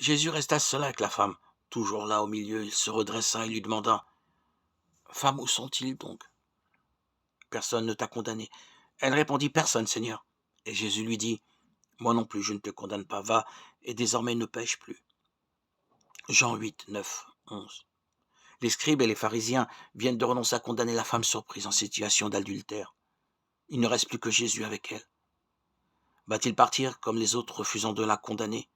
Jésus resta seul avec la femme. Toujours là au milieu, il se redressa et lui demanda: Femme, où sont-ils donc? Personne ne t'a condamné. Elle répondit: Personne, Seigneur. Et Jésus lui dit: Moi non plus, je ne te condamne pas. Va, et désormais ne pêche plus. Jean 8, 9, 11. Les scribes et les pharisiens viennent de renoncer à condamner la femme surprise en situation d'adultère. Il ne reste plus que Jésus avec elle. Va-t-il partir comme les autres refusant de la condamner?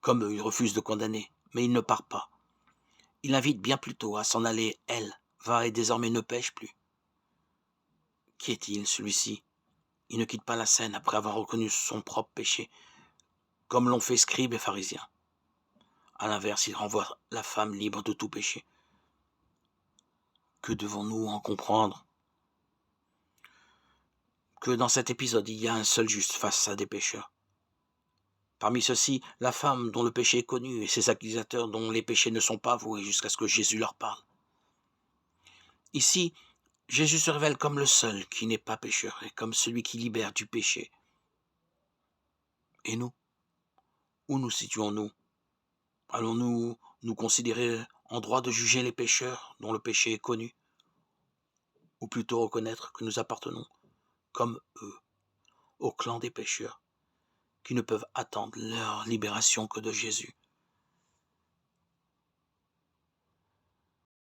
Comme eux, il refuse de condamner, mais il ne part pas. Il invite bien plutôt à s'en aller, elle. Va et désormais ne pêche plus. Qui est-il, celui-ci? Il ne quitte pas la scène après avoir reconnu son propre péché, comme l'ont fait scribes et pharisiens. À l'inverse, il renvoie la femme libre de tout péché. Que devons-nous en comprendre? Que dans cet épisode, il y a un seul juste face à des pécheurs. Parmi ceux-ci, la femme dont le péché est connu et ses accusateurs dont les péchés ne sont pas avoués jusqu'à ce que Jésus leur parle. Ici, Jésus se révèle comme le seul qui n'est pas pécheur et comme celui qui libère du péché. Et nous? Où nous situons-nous? Allons-nous nous considérer en droit de juger les pécheurs dont le péché est connu? Ou plutôt reconnaître que nous appartenons, comme eux, au clan des pécheurs, qui ne peuvent attendre leur libération que de Jésus?